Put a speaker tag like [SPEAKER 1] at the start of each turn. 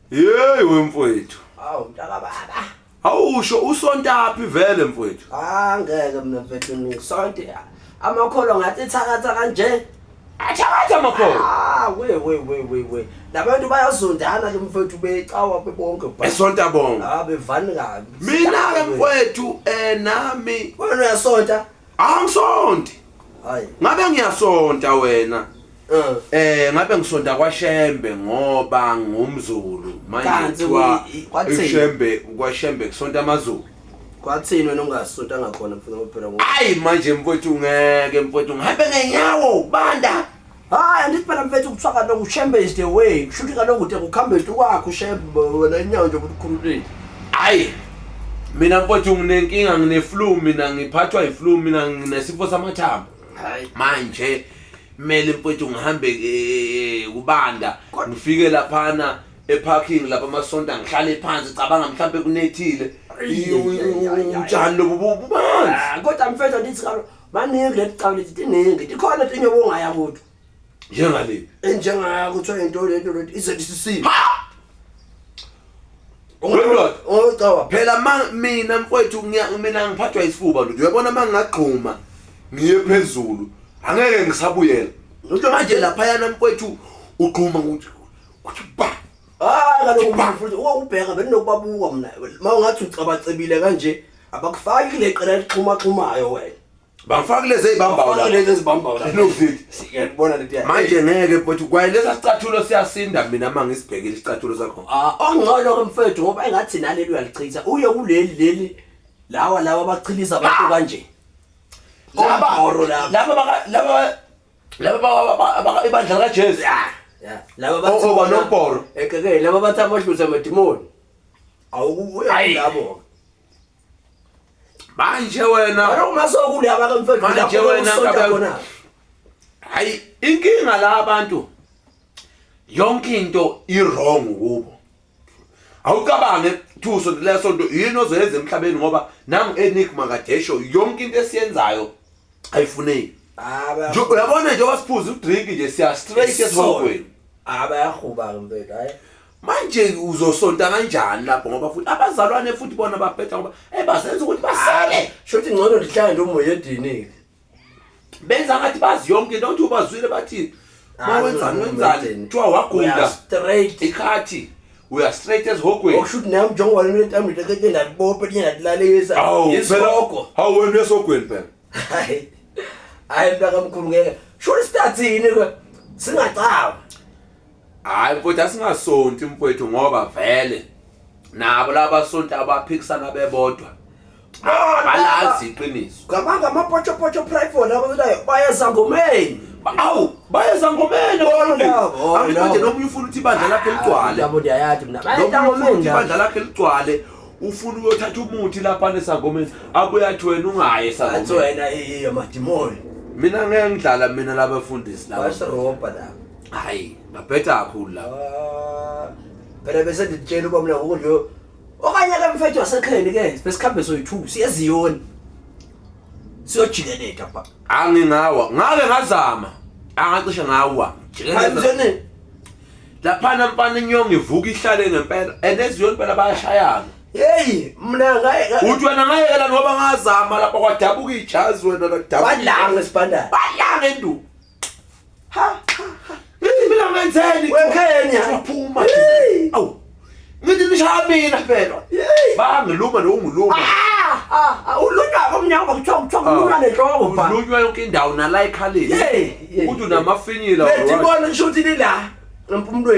[SPEAKER 1] Hey wemfowethu.
[SPEAKER 2] Hawu mntaka baba.
[SPEAKER 1] Awusho usontaphi vele mfowethu?
[SPEAKER 2] Ngeke mina mfethu ngisonte. Amakholo ngathi ithakatha kanje.
[SPEAKER 1] Athakatha amakholo.
[SPEAKER 2] We. Labantu bayazondana ke mfethu becawa bebonke bha.
[SPEAKER 1] Esonta bonga.
[SPEAKER 2] Bevani kabi.
[SPEAKER 1] Mina ke mfowethu nami
[SPEAKER 2] wena uyasonta?
[SPEAKER 1] Angisonti.
[SPEAKER 2] Hayi.
[SPEAKER 1] Ngabe ngiyasonta wena. Ngabe ngisonta kwaShembe ngoba ngumZulu manje kuthiwa iShembe kwaShembe kusonta amaZulu.
[SPEAKER 2] Kwathini wena ungasonta ngakhona mfethu phela ngoba
[SPEAKER 1] hayi manje mfowethu ngeke mfowethu ngihambe ngenyawo banda.
[SPEAKER 2] Hayi andithi phela mfethu kuthiwa kaloku uShembe is the way. Kushuthi kaloku ude ukhambe kwakho uShembe wena inyawo nje ukukhululile.
[SPEAKER 1] Hayi mina mfowethu nginenkinga ngine-flu mina ngiphathwa i-flu mina nginesifo samathambo.
[SPEAKER 2] Hayi
[SPEAKER 1] Manje mele mfowethu ngihambe kubanda ngifike laphana eparking lapha amasonto ngihlale phansi cabanga mhlambe kunethile utshani lobu manzi.
[SPEAKER 2] Kodwa mfethu andithi kaloku maningi leticaba leti iningi ikhona into obongaya kuthi
[SPEAKER 1] njengale
[SPEAKER 2] enjengaya kuthiwa into lento iZCC.
[SPEAKER 1] Ungaqhawa phela mina mfowethu mina ngiphathwa isifuba nje uyabona mangingagquma ngiye phezulu angeke ngisabuyela ngisho manje lapha yana mfowethu ugquma ukuthi ba
[SPEAKER 2] kaloku mfethu ubheka benokubabuka mina mawungathi ucabacebile kanje abakufaki le qela lixhumaxhumayo wena
[SPEAKER 1] bangifaki lezi ezibambayo la
[SPEAKER 2] lezi ezibambayo la
[SPEAKER 1] nokuthi
[SPEAKER 2] siyabona leti
[SPEAKER 1] manje ngeke mfowethu kwaye lesa sicathulo siyasinda mina mangisibhekile isicathulo sakho
[SPEAKER 2] ongcono ke mfethu ngoba engathi naleli uyalichitha uye kuleli lawa abachilisa abantu kanje
[SPEAKER 1] laba ibandla kaJesu
[SPEAKER 2] laba bathi
[SPEAKER 1] nomporo
[SPEAKER 2] ekeke laba bathi amahluza amadimoni awukuya labo
[SPEAKER 1] manje wena
[SPEAKER 2] umasokule abake mfethu
[SPEAKER 1] manje wena hayi inkinga la abantu yonke into i-wrong kubo awucabange thuso lesonto yini ozoyenza emhlabeni ngoba nangu Enigma kaDesho yonke into esiyenzayo ayifuneki nje uyabona nje wasiphuza udrink nje siya straight esihokweni
[SPEAKER 2] abayahuba mfethu hayi
[SPEAKER 1] manje uzosonta kanjani lapho ngoba futhi abazalwane futhi bona baphetha ngoba basenza ukuthi basele
[SPEAKER 2] shothi ngcono ndihlale ndomoya edini
[SPEAKER 1] benza ngathi bazi yonke into uthi ubazwile bathi wenzani kuthiwa wagunda
[SPEAKER 2] straight
[SPEAKER 1] ikhathi uya straight esihokweni
[SPEAKER 2] okushuthi nayo mjongo wena letambi lekeke ndalibophe ndingalalisa
[SPEAKER 1] isoko hawu wena esogweni phela
[SPEAKER 2] hayi mntaka mkhulu ngeke shothi startini ke singacawa
[SPEAKER 1] hayi mfowethu asingasonti mfowethu ngoba vele nabo laba sonto abaphikisana bebodwa balazi iqiniso
[SPEAKER 2] ngabanga amapocho private abazelayo bayezangomeni
[SPEAKER 1] bayezangomeni manje noma ufuna ukuthi ibandla lakhe ligcwale
[SPEAKER 2] yabo ndiyayathi mina bayezangomeni
[SPEAKER 1] ibandla lakhe ligcwale ufuna ukuyothatha umuthi lapha nesangomeni abuye athi wena ungaye esangomeni
[SPEAKER 2] athi wena amadimoni
[SPEAKER 1] mina ngeke ngidlala mina labafundisi laba
[SPEAKER 2] basirobha la
[SPEAKER 1] hayi baphetha kakhulu la
[SPEAKER 2] phela bese nditshela uba mina ngoku nje okanye ke mfethu wasekheni ke besikhambe soyi2 siyeziyoni siyojikeleta pha
[SPEAKER 1] angingawa ngake ngazama angacishe ngawa jikeleza laphana mpana inyongo ivuka ihlale ngempela eneziyoni phela bayashayana
[SPEAKER 2] hey mina ngaye
[SPEAKER 1] uthi wena ngayekela ngoba ngazama lapha kwadabuka ijazi wena ladabuka
[SPEAKER 2] badlanga esibandana
[SPEAKER 1] badlanga endu mina ngenzeni
[SPEAKER 2] wekhenya
[SPEAKER 1] waphuma awu ngithi nishaya mina phela bangiluma nongiluma
[SPEAKER 2] ulunywa komnyango kuthiwa ulunywa nenhloko bha
[SPEAKER 1] ulunywa yonke indawo nala ekhaleni uthi unamafinyila
[SPEAKER 2] bethibona ishuthi lila empumlweni